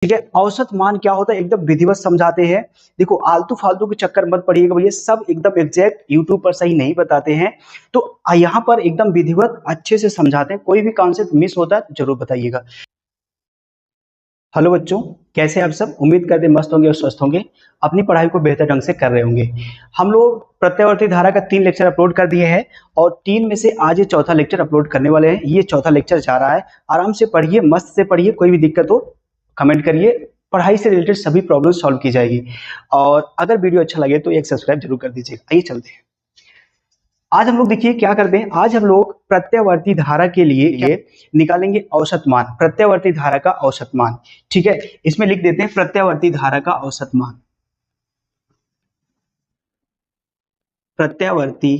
ठीक है। औसत मान क्या होता है एकदम विधिवत समझाते हैं। देखो आलतू फालतू के चक्कर मत पड़िएगा भैया, सब एकदम एग्जैक्ट यूट्यूब पर सही नहीं बताते हैं। तो यहाँ पर एकदम विधिवत अच्छे से समझाते हैं, कोई भी कॉन्सेप्ट मिस होता है तो जरूर बताइएगा। हेलो बच्चों, कैसे हैं आप सब? उम्मीद करते हैं मस्त होंगे और स्वस्थ होंगे, अपनी पढ़ाई को बेहतर ढंग से कर रहे होंगे। हम लोग प्रत्यावर्ती धारा का 3 लेक्चर अपलोड कर दिए हैं और 3 में से आज ये चौथा लेक्चर अपलोड करने वाले हैं। ये चौथा लेक्चर जा रहा है, आराम से पढ़िए, मस्त से पढ़िए, कोई भी दिक्कत हो कमेंट करिए, पढ़ाई से रिलेटेड सभी प्रॉब्लम सॉल्व की जाएगी। और अगर वीडियो अच्छा लगे तो एक सब्सक्राइब जरूर कर दीजिएगा। आइए चलते हैं। आज हम लोग देखिए क्या करते हैं, आज हम लोग प्रत्यावर्ती धारा के लिए निकालेंगे औसत मान, प्रत्यावर्ती धारा का औसत मान। ठीक है, इसमें लिख देते हैं प्रत्यावर्ती धारा का औसत मान। प्रत्यावर्ती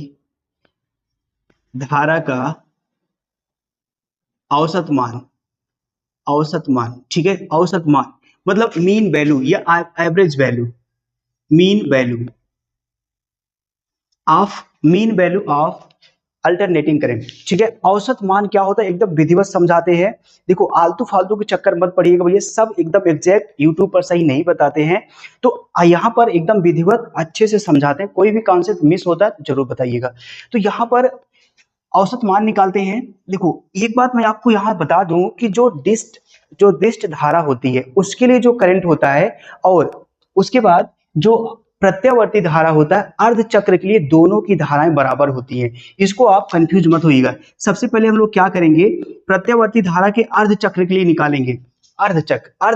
धारा का औसत मान, औसत मान, ठीक है। औसत मान मतलब मीन वैल्यू या average value, mean value of, mean value of alternating current. ठीक है, औसत मान क्या होता है एकदम विधिवत समझाते हैं। देखो आलतू फालतू के चक्कर मत पड़िएगा भैया, सब एकदम एग्जैक्ट यूट्यूब पर सही नहीं बताते हैं। तो यहाँ पर एकदम विधिवत अच्छे से समझाते हैं, कोई भी कॉन्सेप्ट मिस होता है तो जरूर बताइएगा। तो यहाँ पर औसत मान निकालते हैं। देखो एक बात मैं आपको यहाँ बता दूं कि जो डिस्ट धारा होती है उसके लिए जो करंट होता है, और उसके बाद जो प्रत्यावर्ती धारा होता है अर्ध चक्र के लिए, दोनों की धाराएं बराबर होती हैं। इसको आप कंफ्यूज मत होइएगा। सबसे पहले हम लोग क्या करेंगे, प्रत्यावर्ती धारा के अर्ध चक्र के लिए निकालेंगे। अर्ध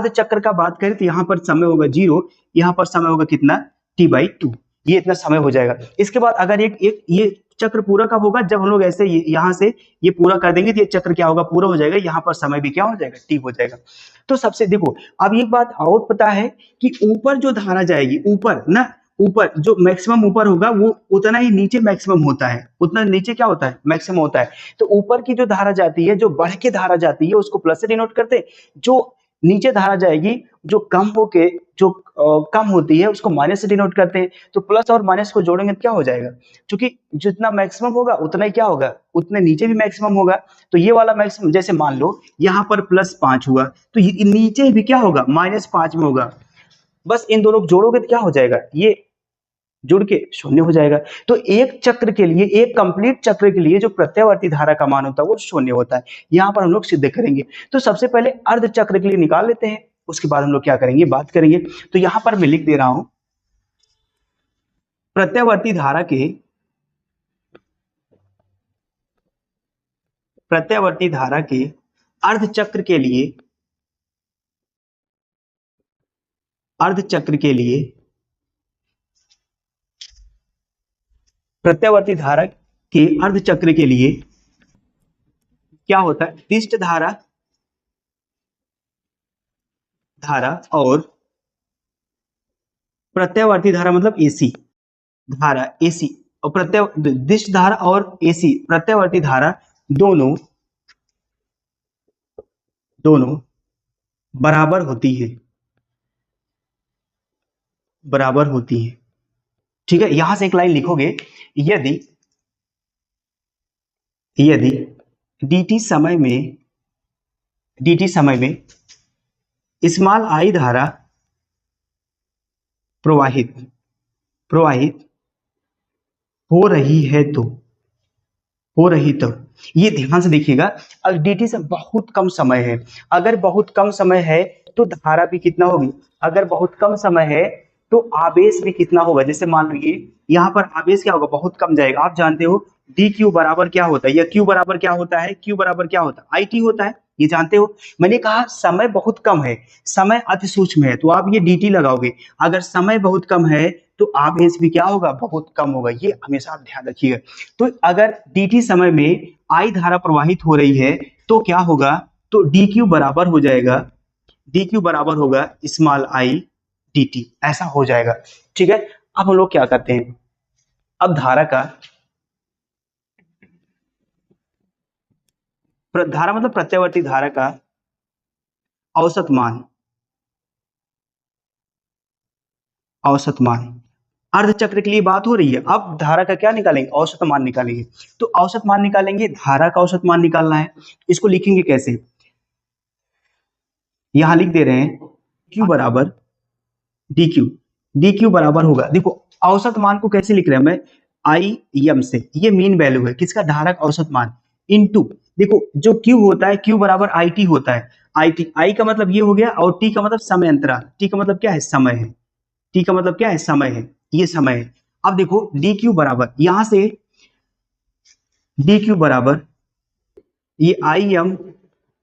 चक्र का बात करें तो यहाँ पर समय होगा 0, यहाँ पर समय होगा कितना, t/2, ये इतना समय हो जाएगा। इसके बाद अगर एक ये चक्र पूरा कब होगा, जब हम लोग ऐसे यहाँ से ये पूरा कर देंगे तो ये चक्र क्या होगा, पूरा हो जाएगा, यहाँ पर समय भी क्या हो जाएगा, टी हो जाएगा। तो सबसे देखो अब एक बात और पता है कि ऊपर जो धारा जाएगी, ऊपर ना, ऊपर जो मैक्सिमम ऊपर होगा वो उतना ही नीचे मैक्सिमम होता है, उतना नीचे क्या होता है, मैक्सिमम होता है। तो ऊपर की जो धारा जाती है, जो बढ़ के धारा जाती है उसको प्लस से डिनोट करते हैं, जो नीचे धारा जाएगी जो कम होके जो कम होती है उसको माइनस से डिनोट करते हैं। तो प्लस और माइनस को जोड़ेंगे तो क्या हो जाएगा, क्योंकि जितना मैक्सिमम होगा उतना ही क्या होगा, उतने नीचे भी मैक्सिमम होगा। तो ये वाला मैक्सिमम, जैसे मान लो यहाँ पर +5 हुआ तो ये नीचे भी क्या होगा, -5 में होगा। बस इन दोनों को जोड़ोगे तो क्या हो जाएगा, ये जुड़ के 0 हो जाएगा। तो एक चक्र के लिए, एक कंप्लीट चक्र के लिए जो प्रत्यावर्ती धारा का मान होता है वो 0 होता है। यहाँ पर हम लोग सिद्ध करेंगे। तो सबसे पहले अर्ध चक्र के लिए निकाल लेते हैं, उसके बाद हम लोग क्या करेंगे, बात करेंगे। तो यहाँ पर मैं लिख दे रहा हूं प्रत्यावर्ती धारा के, प्रत्यावर्ती धारा के अर्ध चक्र के लिए, अर्ध चक्र के लिए प्रत्यावर्ती धारा के अर्ध चक्र के लिए क्या होता है, दिष्ट धारा, धारा और प्रत्यावर्ती धारा मतलब एसी धारा, एसी और दिष्ट धारा और एसी प्रत्यावर्ती धारा दोनों दोनों बराबर होती है, बराबर होती है। ठीक है, यहां से एक लाइन लिखोगे, यदि यदि dt समय में, dt समय में स्मॉल आई धारा प्रवाहित प्रवाहित हो रही है तो, हो रही तो, ये ध्यान से देखिएगा। अगर dt से बहुत कम समय है, अगर बहुत कम समय है तो धारा भी कितना होगी, अगर बहुत कम समय है तो आवेश भी कितना होगा। जैसे मान लीजिए यहाँ पर आवेश क्या होगा, बहुत कम जाएगा। आप जानते हो dq बराबर क्या होता है, या q बराबर क्या होता है, q बराबर क्या होता है, it होता है, ये जानते हो। मैंने कहा समय बहुत कम है, समय अति सूक्ष्म है, तो आप ये dt लगाओगे। अगर समय बहुत कम है तो आवेश भी क्या होगा, बहुत कम होगा, ये हमेशा आप ध्यान रखिएगा। तो अगर dt समय में I धारा प्रवाहित हो रही है तो क्या होगा, तो dq बराबर हो जाएगा, dq बराबर होगा स्मॉल I dt, ऐसा हो जाएगा। ठीक है, अब हम लोग क्या करते हैं, अब धारा का, धारा मतलब प्रत्यावर्ती धारा का औसत मान, औसत मान अर्ध चक्र के लिए बात हो रही है। अब धारा का क्या निकालेंगे, औसत मान निकालेंगे। तो औसत मान निकालेंगे, धारा का औसत मान निकालना है। इसको लिखेंगे कैसे, यहां लिख दे रहे हैं क्यू बराबर डी क्यू, डी क्यू बराबर होगा, देखो औसत मान को कैसे लिख रहे हैं मैं, आई एम से, ये मीन वैल्यू है किसका, धारक औसत मान, इनटू, देखो जो क्यू होता है क्यू बराबर आई टी होता है, आई टी, आई का मतलब ये हो गया और टी का मतलब समय अंतराल, टी का मतलब क्या है, समय है, टी का मतलब क्या है, समय है, ये समय है। अब देखो डी क्यू बराबर यहां से डी क्यू बराबर ये आई एम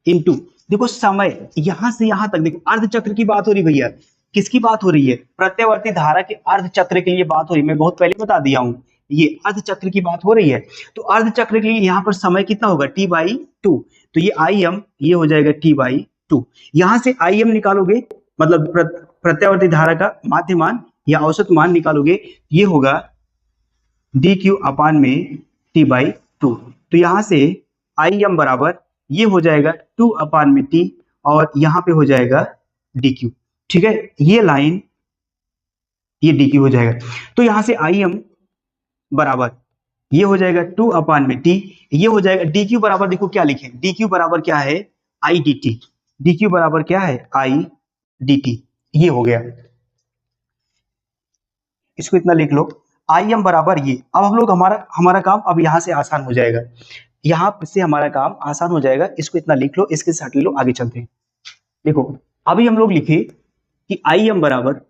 इंटू, देखो समय यहां से यहां तक, देखो अर्ध चक्र की बात हो रही भैया, किसकी बात हो रही है, प्रत्यावर्ती धारा के अर्ध चक्र के लिए बात हो रही है, मैं बहुत पहले बता दिया हूं, ये अर्ध चक्र की बात हो रही है। तो अर्ध चक्र के लिए यहाँ पर समय कितना होगा, टी बाई टू, तो ये आई एम ये हो जाएगा टी बाई टू, यहां से आई एम निकालोगे मतलब प्रत्यावर्ती धारा का माध्य मान या औसत मान निकालोगे, ये होगा डी क्यू अपान में टी बाई टू, तो यहां से आई एम बराबर ये हो जाएगा टू अपान में टी और यहां पे हो जाएगा डी क्यू, ठीक है, ये लाइन ये डी क्यू हो जाएगा। तो यहां से आई एम बराबर ये हो जाएगा टू अपान में टी, ये हो जाएगा डी क्यू बराबर, देखो क्या लिखे, डी क्यू बराबर क्या है, I D T, D Q बराबर क्या है, आई डी टी, ये हो गया, इसको इतना लिख लो, आई एम बराबर ये। अब हम लोग हमारा हमारा काम अब यहां से आसान हो जाएगा, यहां से हमारा काम आसान हो जाएगा, इसको इतना लिख लो, इसके साथ ले लो, आगे चलते हैं। देखो अभी हम लोग लिखे कि आई एम बराबर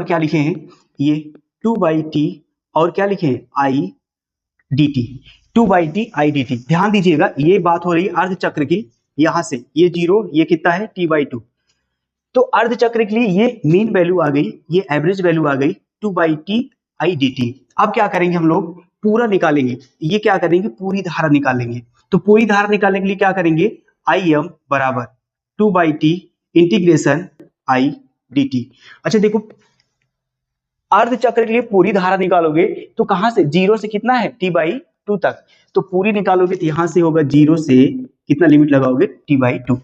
क्या लिखे हैं, ये टू बाई टी और क्या लिखे हैं, I D T, two by T I D T, ध्यान दीजिएगा ये बात हो रही है अर्ध चक्र की, यहां से ये जीरो, ये कितना है टी बाई टू, तो अर्ध चक्र के लिए ये मीन वैल्यू आ गई, ये एवरेज वैल्यू आ गई two by T I D T. अब क्या करेंगे हम लोग, पूरा निकालेंगे, ये क्या करेंगे, पूरी धारा निकालेंगे, तो पूरी धारा निकालने के लिए क्या करेंगे, आई एम बराबर two by T integration I D T. अच्छा देखो अर्ध चक्र के लिए पूरी धारा निकालोगे तो कहां से, जीरो से कितना है टी बाई टू तक, तो पूरी निकालोगे तो यहां से होगा जीरो से कितना लिमिट लगाओगे टी बाई टू।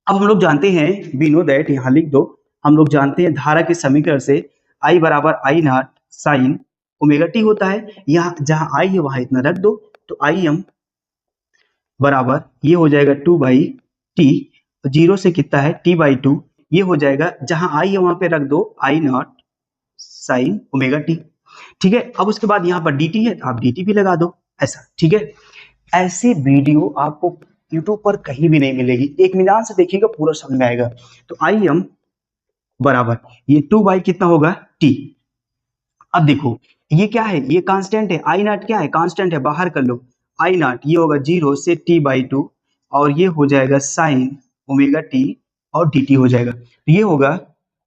अब हम लोग जानते हैं, वी नो दैट, यहां लिख दो, हम लोग जानते हैं धारा के समीकरण से आई बराबर आई नॉट साइन ओमेगा टी होता है, यहाँ जहां आई है वहां इतना रख दो, तो आई एम बराबर ये हो जाएगा टू बाई टी, जीरो से कितना है टी बाई टू, ये हो जाएगा जहां आई है वहां पे रख दो आई नॉट साइन ओमेगा टी, ठीक है। अब उसके बाद यहाँ पर डी टी है तो आप डी टी भी लगा दो, ऐसा, ठीक है। ऐसी वीडियो आपको YouTube पर कहीं भी नहीं मिलेगी, एक इत्मीनान से देखिएगा पूरा समझ में आएगा। तो आई एम बराबर ये टू बाई कितना होगा टी, अब देखो ये क्या है, ये कांस्टेंट है, आई नॉट क्या है, कांस्टेंट है, बाहर कर लो, आई नॉट ये होगा जीरो से टी बाई टू और ये हो जाएगा साइन ओमेगा टी और डी टी हो जाएगा, तो ये होगा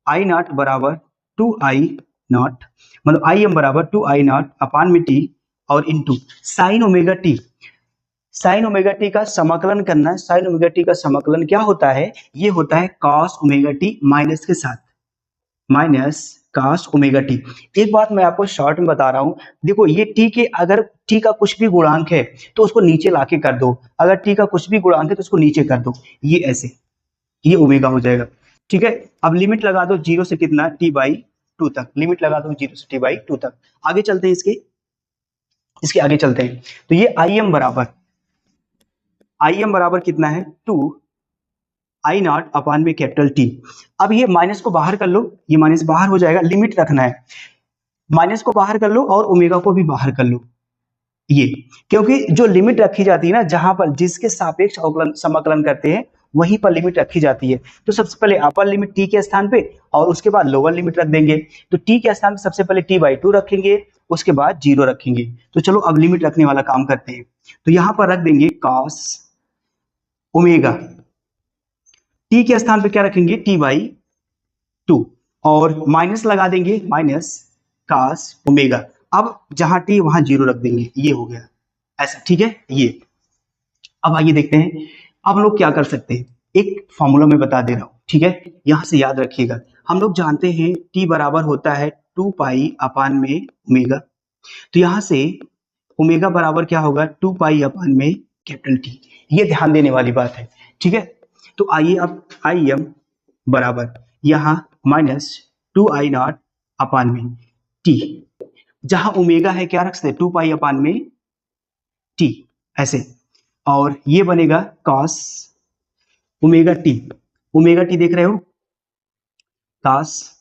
आई नॉट बराबर टू आई नॉट, मतलब आई एम बराबर टू आई नॉट अपान में टी और into sine omega T, sine omega T का समाकलन करना है, साइन ओमेगा टी का समाकलन क्या होता है, ये होता है कॉस ओमेगा टी माइनस के साथ, माइनस कॉस ओमेगा टी। एक बात मैं आपको शॉर्ट में बता रहा हूं, देखो ये टी के अगर टी का कुछ भी गुणांक है तो उसको नीचे लाके कर दो, अगर टी का कुछ भी गुणांक है तो उसको नीचे कर दो, ये ऐसे, ये ओमेगा हो जाएगा, ठीक है। अब लिमिट लगा दो जीरो से कितना टी बाई टू तक, लिमिट लगा दो जीरो से टी बाई टू तक, आगे चलते हैं, इसके आगे चलते हैं। तो ये आई एम बराबर कितना है टू आई नॉट अपान में कैपिटल टी। अब ये माइनस को बाहर कर लो, ये माइनस बाहर हो जाएगा, लिमिट रखना है, माइनस को बाहर कर लो और ओमेगा को भी बाहर कर लो, ये क्योंकि जो लिमिट रखी जाती है ना, जहां पर जिसके सापेक्ष समाकलन करते हैं वहीं पर लिमिट रखी जाती है, तो सबसे पहले अपर लिमिट टी के स्थान पे और उसके बाद लोअर लिमिट रख देंगे, तो टी के स्थान पे सबसे पहले टी बाई टू रखेंगे, उसके बाद जीरो रखेंगे। तो चलो अब लिमिट रखने वाला काम करते हैं, तो यहां पर रख देंगे कॉस ओमेगा, टी के स्थान पे क्या रखेंगे टी बाई टू और माइनस लगा देंगे, माइनस कॉस ओमेगा, अब जहां टी वहां जीरो रख देंगे, ये हो गया ऐसा, ठीक है। ये अब आइए देखते हैं, अब हम लोग क्या कर सकते हैं, एक फॉर्मूला में बता दे रहा हूं, ठीक है, यहां से याद रखिएगा। हम लोग जानते हैं टी बराबर होता है टू पाई अपान में ओमेगा, तो यहां से ओमेगा बराबर क्या होगा टू पाई अपान में कैपिटल टी, ये ध्यान देने वाली बात है, ठीक है। तो आइए अब आई एम बराबर यहां माइनस टू आई नॉट अपान में टी, जहां ओमेगा है क्या रख सकते टू पाई अपान में टी ऐसे, और ये बनेगा cos omega T, omega T देख रहे हो, कास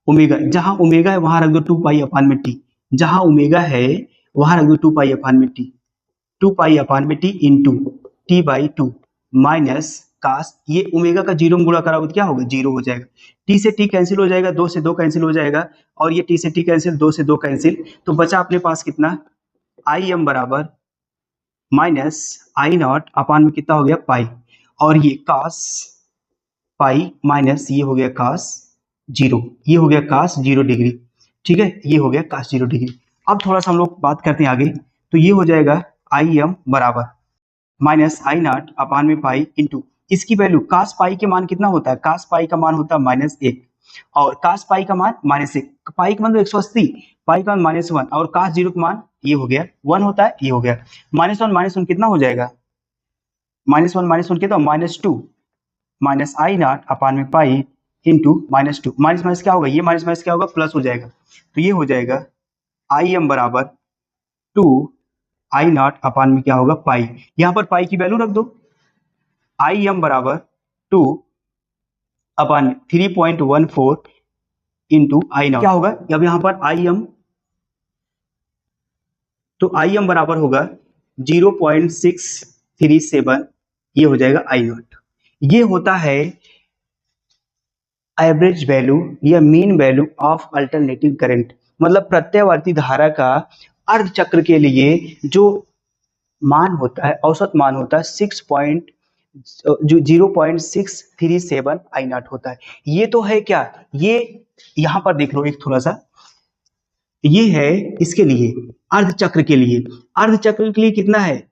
ओमेगा, जहां ओमेगा है वहां रख दो 2 पाई अपान में टी, जहां ओमेगा है वहां रख दो 2 पाई अपान में टी, 2 पाई अपान में t into t by two minus cos, ये ओमेगा का जीरो में गुणा करोगे तो क्या होगा, जीरो हो जाएगा। टी से टी कैंसिल हो जाएगा, 2 से 2 कैंसिल हो जाएगा, और ये टी से टी कैंसिल, 2 से 2 कैंसिल, तो बचा अपने पास कितना, आई एम बराबर माइनस आई नॉट अपान में कितना हो गया पाई, और ये कास पाई माइनस ये हो गया कास जीरो, ये हो गया कास 0 डिग्री। ठीक है, ये हो गया कास 0 डिग्री। अब थोड़ा सा हम लोग बात करते हैं आगे, तो ये हो जाएगा आई एम बराबर माइनस आई नॉट अपान में पाई इंटू इसकी वैल्यू, कास पाई के मान कितना होता है, कास पाई का मान होता है -1, और कास पाई का मान -1, पाई का मान 180, पाई का मान -1, और कास जीरो का मान ये हो गया 1 होता है, ये हो गया -1 कितना हो जाएगा, -1 कितना, -2 माइनस आई नॉट अपान में पाई इंटू -2, माइनस माइनस क्या होगा, ये माइनस माइनस क्या होगा, प्लस हो जाएगा, तो ये हो जाएगा आई एम बराबर 2 आई नॉट अपान में क्या होगा पाई, यहाँ पर पाई की वैल्यू रख दो, आई एम बराबर 2 अपान 3.14 इंटू आई नॉट, क्या होगा, अब यहाँ पर आई एम, तो आई एम बराबर होगा 0.637, ये हो जाएगा आई नॉट। ये होता है एवरेज वैल्यू या mean value of alternating current, मतलब प्रत्यावर्ती धारा का अर्ध चक्र के लिए जो मान होता है, औसत मान होता है 0.637 आई नॉट होता है। ये तो है क्या, ये यहां पर देख लो एक थोड़ा सा, ये है इसके लिए अर्ध चक्र के लिए, अर्ध चक्र के लिए कितना है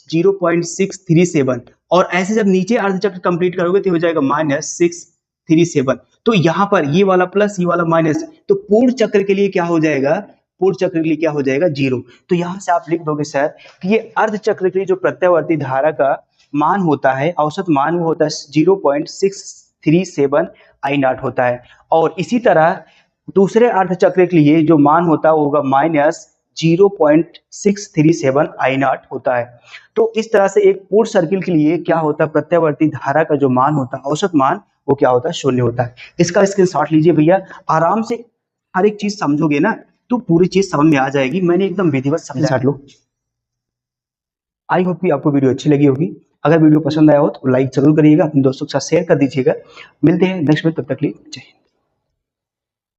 0.637, और ऐसे जब नीचे अर्ध चक्र कंप्लीट करोगे तो हो जाएगा -637, तो यहाँ पर ये वाला प्लस ये वाला माइनस, तो पूर्ण चक्र के लिए क्या हो जाएगा, पूर्ण चक्र के लिए क्या हो जाएगा 0। तो यहाँ से आप लिख दोगे सर कि ये अर्ध चक्र के लिए जो प्रत्यावर्ती धारा का मान होता है, औसत मान वो होता है 0.637 आई नॉट होता है, और इसी तरह दूसरे अर्ध चक्र के लिए जो मान होता है वो होगा -0.637 आई नॉट होता है। तो इस तरह से एक पूर्ण सर्किल के लिए क्या होता है, प्रत्यावर्ती धारा का जो मान होता है, औसत मान, वो क्या होता है, 0 होता है। इसका स्क्रीनशॉट लीजिए भैया, आराम से हर एक चीज समझोगे ना तो पूरी चीज समझ में आ जाएगी, मैंने एकदम विधिवत समझा लो। आई होप कि आपको वीडियो अच्छी लगी होगी, अगर वीडियो पसंद आया हो तो लाइक जरूर करिएगा, अपने दोस्तों के साथ शेयर कर दीजिएगा। मिलते हैं नेक्स्ट में, तब तक के लिए जय हिंद।